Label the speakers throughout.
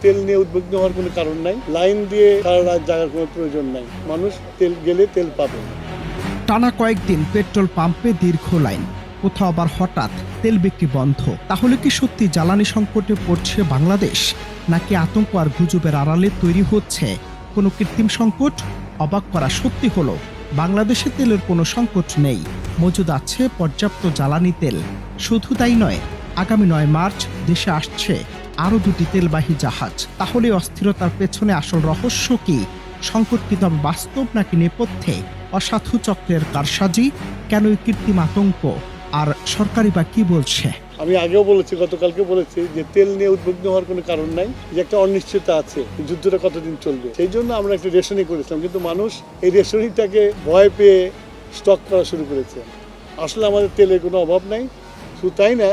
Speaker 1: তেল নিয়ে উদ্বিগ্ন হওয়ার কোনো কারণ নাই। লাইন দিয়ে সারা রাত জাগার কোনো প্রয়োজন নাই। মানুষ তেল গেলে তেল পাবে।
Speaker 2: টানা কয়েকদিন পেট্রোল পাম্পে দীর্ঘ লাইন, কোথাও আবার হঠাৎ তেল বিক্রি বন্ধ। তাহলে কি সত্যি জ্বালানি সংকটে পড়ছে বাংলাদেশ, নাকি আতঙ্ক আর গুজবের আড়ালে তৈরি হচ্ছে কোনো কৃত্রিম সংকট? অবাক করা সত্যি হলো বাংলাদেশে তেলের কোনো সংকট নেই, মজুদ আছে পর্যাপ্ত জ্বালানি তেল। শুধু তাই নয়, আগামী 9 মার্চ দেশে আসছে আরও 2টি তেলবাহী জাহাজ। তাহলে অস্থিরতার পেছনে আসল রহস্য কি? সংকট কি তবে বাস্তব নাকি নেপথ্যে অসাধু চক্রের কারসাজি? কেন এই কৃত্রিম আতঙ্ক? আর সরকারি বা কি বলছে?
Speaker 1: আমি আগেও বলেছি, গতকালকে বলেছি যে তেল নিয়ে উদ্বিগ্ন হওয়ার কোনো কারণ নাই, যে একটা অনিশ্চয়তা আছে, যুদ্ধটা কতদিন চলবে। সেই জন্য আমরা একটা রেশনিং করেছিলাম, কিন্তু মানুষ এই রেশনিংটাকে ভয় পেয়ে স্টক করা শুরু করেছে। আসলে আমাদের তেলের কোনো অভাব নাই। শুধু তাই না,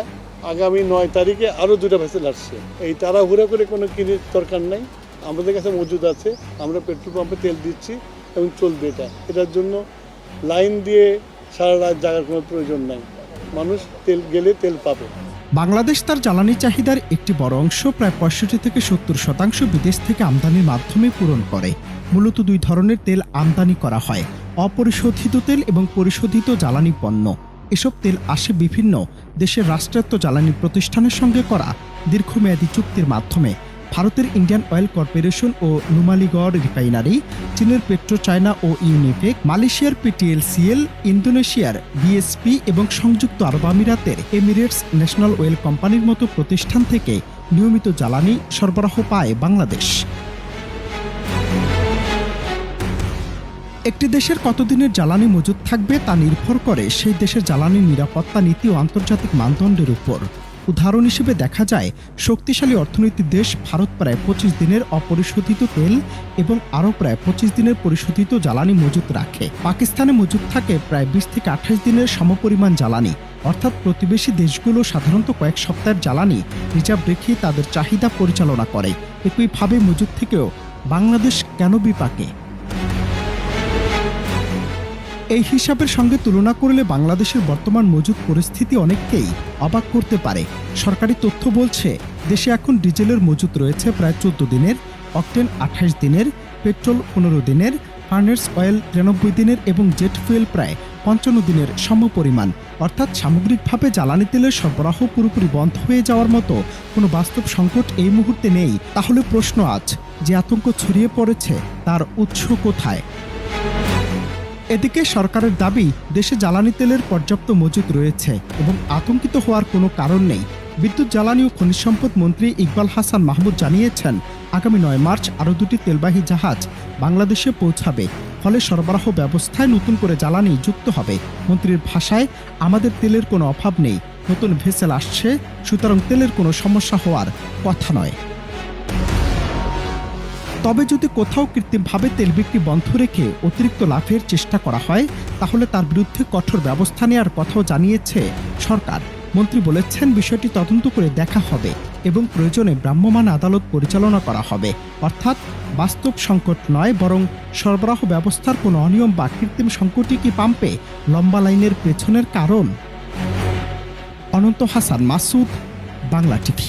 Speaker 1: আগামী 9 তারিখে আরও 2টা ভেসেল আসছে। এই তাড়াহুড়া করে কোনো কিনে দরকার নাই, আমাদের কাছে মজুদ আছে। আমরা পেট্রোল পাম্পে তেল দিচ্ছি এবং চলবে। এটার জন্য লাইন দিয়ে সারা রাত জাগার কোনো প্রয়োজন নাই। মানুষ তেল গেলে তেল পাবে।
Speaker 2: বাংলাদেশ তার জ্বালানি চাহিদার একটি বড় অংশ, প্রায় 65 থেকে 70% বিদেশ থেকে আমদানির মাধ্যমে পূরণ করে। মূলত 2 ধরনের তেল আমদানি করা হয়, অপরিশোধিত তেল এবং পরিশোধিত জ্বালানি পণ্য। এসব তেল আসে বিভিন্ন দেশের রাষ্ট্রায়ত্ত জ্বালানি প্রতিষ্ঠানের সঙ্গে করা দীর্ঘমেয়াদী চুক্তির মাধ্যমে। ভারতের ইন্ডিয়ান অয়েল কর্পোরেশন ও নুমালীগড় রিফাইনারি, চীনের পেট্রো চায়না ও ইউনিপেক, মালয়েশিয়ার পিটিএলসিএল, ইন্দোনেশিয়ার বিএসপি এবং সংযুক্ত আরব আমিরাতের এমিরেটস ন্যাশনাল অয়েল কোম্পানির মতো প্রতিষ্ঠান থেকে নিয়মিত জ্বালানি সরবরাহ পায় বাংলাদেশ। একটি দেশের কতদিনের জ্বালানি মজুদ থাকবে তা নির্ভর করে সেই দেশের জ্বালানি নিরাপত্তা নীতি ও আন্তর্জাতিক মানদণ্ডের উপর। উদাহরণ হিসেবে দেখা যায়, শক্তিশালী অর্থনীতির দেশ ভারত প্রায় 25 দিনের অপরিশোধিত তেল এবং আরও প্রায় 25 দিনের পরিশোধিত জ্বালানি মজুদ রাখে। পাকিস্তানে মজুদ থাকে প্রায় 20 থেকে 28 দিনের সমপরিমাণ জ্বালানি। অর্থাৎ প্রতিবেশী দেশগুলো সাধারণত কয়েক সপ্তাহের জ্বালানি রিজার্ভ রেখে তাদের চাহিদা পরিচালনা করে। একইভাবে মজুদ থেকেও বাংলাদেশ কেন বিপাকে? এই হিসাবের সঙ্গে তুলনা করলে বাংলাদেশের বর্তমান মজুদ পরিস্থিতি অনেককেই অবাক করতে পারে। সরকারি তথ্য বলছে, দেশে এখন ডিজেলের মজুদ রয়েছে প্রায় 14 দিনের, অকটেন 28 দিনের, পেট্রোল 15 দিনের, ফার্নেস অয়েল 93 দিনের এবং জেট ফুয়েল প্রায় 55 দিনের সমপরিমাণ। অর্থাৎ সামগ্রিকভাবে জ্বালানি তেলের সরবরাহ পুরোপুরি বন্ধ হয়ে যাওয়ার মতো কোনো বাস্তব সংকট এই মুহূর্তে নেই। তাহলে প্রশ্ন আজ, যে আতঙ্ক ছড়িয়ে পড়েছে তার উৎস কোথায়? এদিকে সরকারের দাবি, দেশে জ্বালানি তেলের পর্যাপ্ত মজুদ রয়েছে এবং আতঙ্কিত হওয়ার কোনো কারণ নেই। বিদ্যুৎ, জ্বালানি ও খনিজ সম্পদ মন্ত্রী ইকবাল হাসান মাহমুদ জানিয়েছেন, আগামী 9 মার্চ আরও 2টি তেলবাহী জাহাজ বাংলাদেশে পৌঁছাবে। ফলে সরবরাহ ব্যবস্থায় নতুন করে জ্বালানি যুক্ত হবে। মন্ত্রীর ভাষায়, আমাদের তেলের কোনো অভাব নেই, নতুন ভেসেল আসছে, সুতরাং তেলের কোনো সমস্যা হওয়ার কথা নয়। তবে যদি কোথাও কৃত্রিমভাবে তেল বিক্রি বন্ধ রেখে অতিরিক্ত লাভের চেষ্টা করা হয়, তাহলে তার বিরুদ্ধে কঠোর ব্যবস্থা নেওয়ার কথাও জানিয়েছে সরকার। মন্ত্রী বলেছেন, বিষয়টি তদন্ত করে দেখা হবে এবং প্রয়োজনে ভ্রাম্যমাণ আদালত পরিচালনা করা হবে। অর্থাৎ বাস্তব সংকট নয়, বরং সরবরাহ ব্যবস্থার কোনো অনিয়ম বা কৃত্রিম সংকটই কি পাম্পে লম্বা লাইনের পেছনের কারণ? অনন্ত হাসান মাসুদ, বাংলা টিভি।